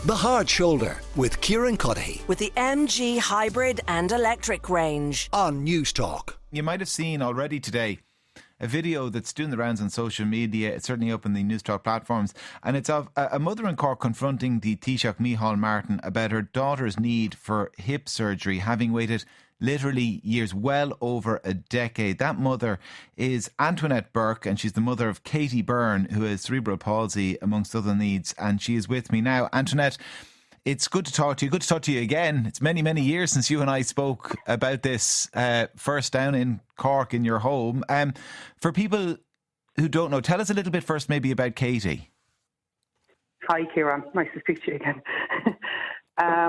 The Hard Shoulder with Kieran Cuddihy with the MG hybrid and electric range on News Talk. You might have seen already today a video that's doing the rounds on social media. It's certainly up on the News Talk platforms, and it's of a mother in Cork confronting the Taoiseach Micheal Martin about her daughter's need for hip surgery, having waited literally years, well over a decade. That mother is Antoinette Burke, and she's the mother of Katie Byrne, who has cerebral palsy, amongst other needs, and she is with me now. Antoinette, it's good to talk to you. Good to talk to you again. It's many, many years since you and I spoke about this first down in Cork in your home. For people who don't know, tell us a little bit first maybe about Katie. Hi, Kieran. Nice to speak to you again.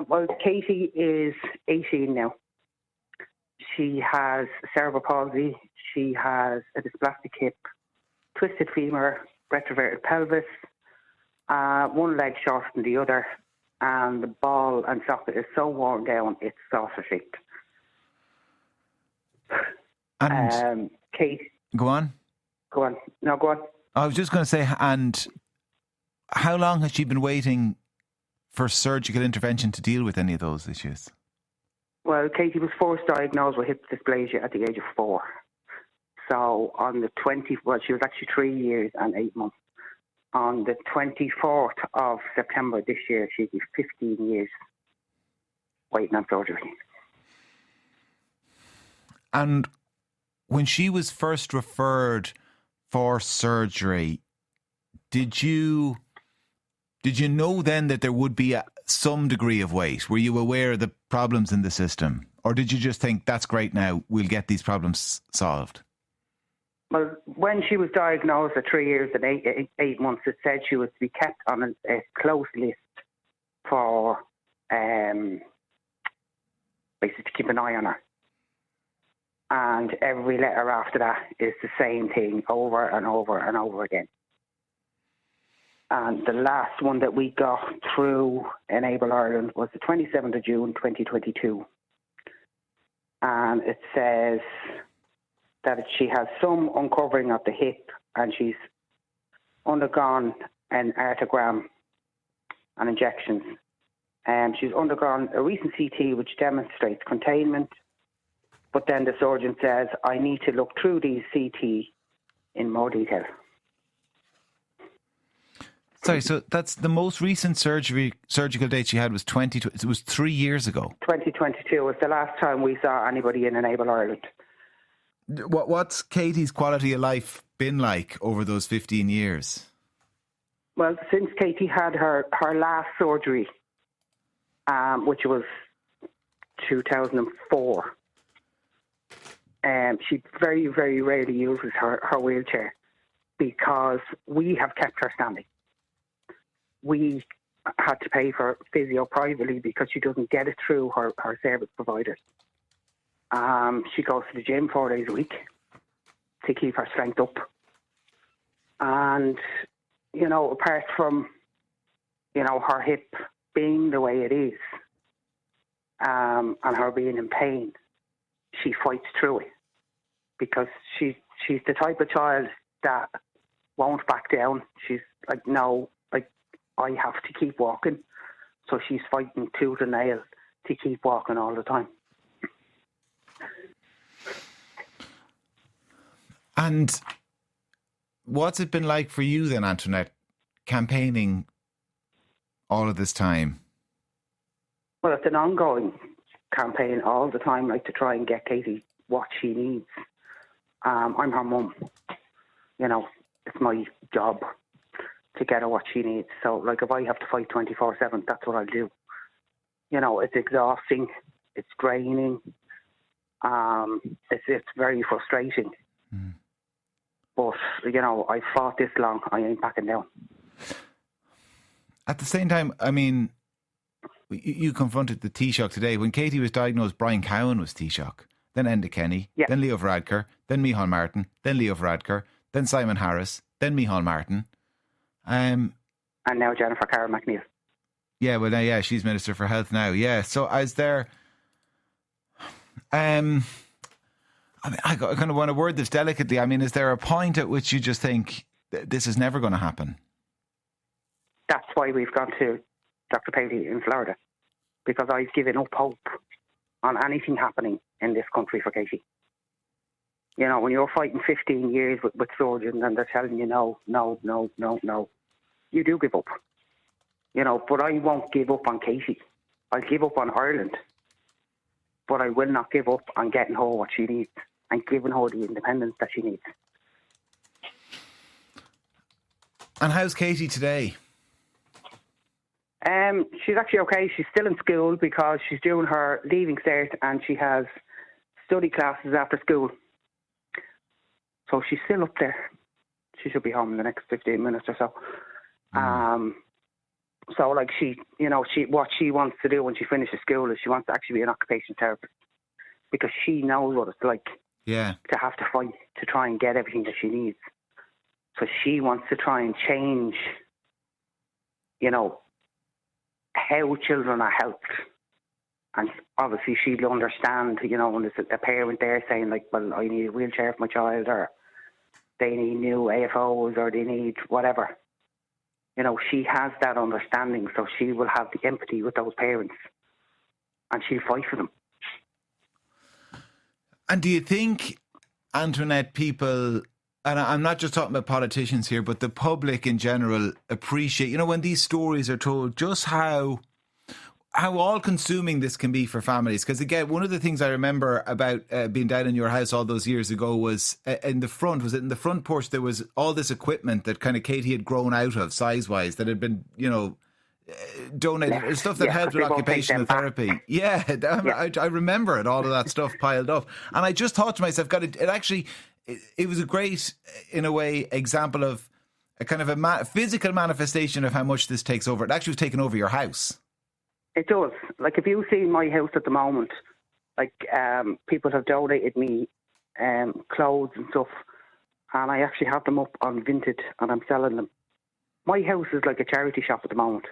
Well, Katie is 18 now. She has cerebral palsy. She has a dysplastic hip, twisted femur, retroverted pelvis, one leg shorter than the other, and the ball and socket is so worn down it's saucer shaped. And Kate, go on. No, go on. I was just going to say, and how long has she been waiting for surgical intervention to deal with any of those issues? Well, Katie was first diagnosed with hip dysplasia at the age of 4. So on the she was actually 3 years and 8 months. On the 24th of September this year, she'd be 15 years waiting on surgery. And when she was first referred for surgery, did you know then that there would be some degree of wait? Were you aware of the problems in the system? Or did you just think, that's great now, we'll get these problems solved? Well, when she was diagnosed at 3 years and eight months, it said she was to be kept on a close list for basically to keep an eye on her. And every letter after that is the same thing over and over and over again. And the last one that we got through Enable Ireland was the 27th of June 2022. And it says that she has some uncovering of the hip and she's undergone an arterogram and injections. And she's undergone a recent CT which demonstrates containment. But then the surgeon says, I need to look through these CT in more detail. Sorry, so that's the most recent surgical date she had was it was 3 years ago. 2022 was the last time we saw anybody in Enable Ireland. What's Katie's quality of life been like over those 15 years? Well, since Katie had her last surgery, which was 2004, she very, very rarely uses her wheelchair because we have kept her standing. We had to pay for physio privately because she doesn't get it through her service providers. She goes to the gym 4 days a week to keep her strength up. And, apart from, her hip being the way it is, and her being in pain, she fights through it because she's the type of child that won't back down. She's like, no, I have to keep walking. So she's fighting tooth and nail to keep walking all the time. And what's it been like for you then, Antoinette, campaigning all of this time? Well, it's an ongoing campaign all the time, to try and get Katie what she needs. I'm her mum. It's my job to get her what she needs. So, if I have to fight 24/7, that's what I'll do. It's exhausting. It's draining. It's very frustrating. Mm. But, I fought this long. I ain't backing down. At the same time, you confronted the Taoiseach today. When Katie was diagnosed, Brian Cowan was Taoiseach. Then Enda Kenny. Yeah. Then Leo Varadkar. Then Micheal Martin. Then Leo Varadkar. Then Simon Harris. Then Micheal Martin. And now Jennifer Carroll McNeil. Yeah, well, yeah, she's Minister for Health now. Yeah, so is there... I kind of want to word this delicately. Is there a point at which you just think this is never going to happen? That's why we've gone to Dr. Paley in Florida, because I've given up hope on anything happening in this country for Katie. You know, when you're fighting 15 years with surgeons and they're telling you no, you do give up. You know, but I won't give up on Katie. I'll give up on Ireland. But I will not give up on getting her what she needs and giving her the independence that she needs. And how's Katie today? She's actually okay. She's still in school because she's doing her leaving cert and she has study classes after school. So she's still up there. She should be home in the next 15 minutes or so. So like what she wants to do when she finishes school is she wants to actually be an occupational therapist, because she knows what it's like to have to fight to try and get everything that she needs. So she wants to try and change, you know, how children are helped. And obviously she'll understand, you know, when there's a parent there saying like, well, I need a wheelchair for my child, or they need new AFOs, or they need whatever. You know, she has that understanding, so she will have the empathy with those parents and she'll fight for them. And do you think, Antoinette, people, and I'm not just talking about politicians here, but the public in general appreciate, you know, when these stories are told, just how all-consuming this can be for families? Because again, one of the things I remember about being down in your house all those years ago was in the front porch there was all this equipment that kind of Katie had grown out of size-wise, that had been, you know, donated, stuff that helped with occupational therapy. Yeah, I remember it, all of that stuff piled up. And I just thought to myself, God, it was a great, in a way, example of a kind of a physical manifestation of how much this takes over. It actually was taking over your house. It does. Like, if you see my house at the moment, like, people have donated me clothes and stuff, and I actually have them up on Vinted and I'm selling them. My house is like a charity shop at the moment,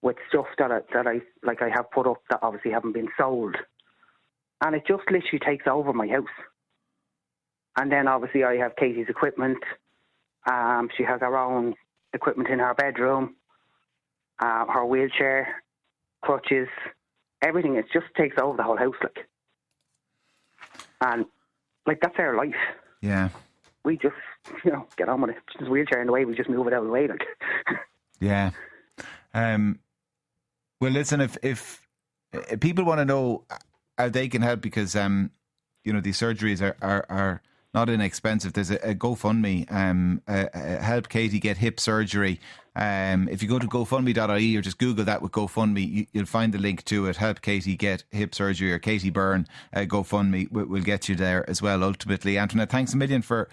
with stuff that I have put up that obviously haven't been sold, and it just literally takes over my house. And then obviously I have Katie's equipment. She has her own equipment in her bedroom, her wheelchair, crutches, everything. It just takes over the whole house, like. And like, that's our life. Yeah. We just, you know, get on with it. There's a wheelchair in the way, we just move it out of the way, like. Yeah. Well, listen, if people want to know how they can help, because you know, these surgeries are not inexpensive. There's a GoFundMe, help Katie get hip surgery. If you go to GoFundMe.ie or just Google that with GoFundMe, you'll find the link to it. Help Katie get hip surgery, or Katie Byrne, GoFundMe will get you there as well, ultimately. Antoinette, thanks a million for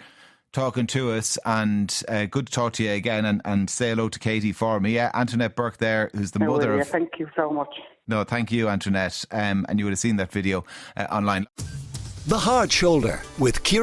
talking to us, and good to talk to you again, and say hello to Katie for me. Yeah, Antoinette Burke there, who's the mother of... Thank you so much. No, thank you, Antoinette. And you would have seen that video online. The Hard Shoulder with Kieran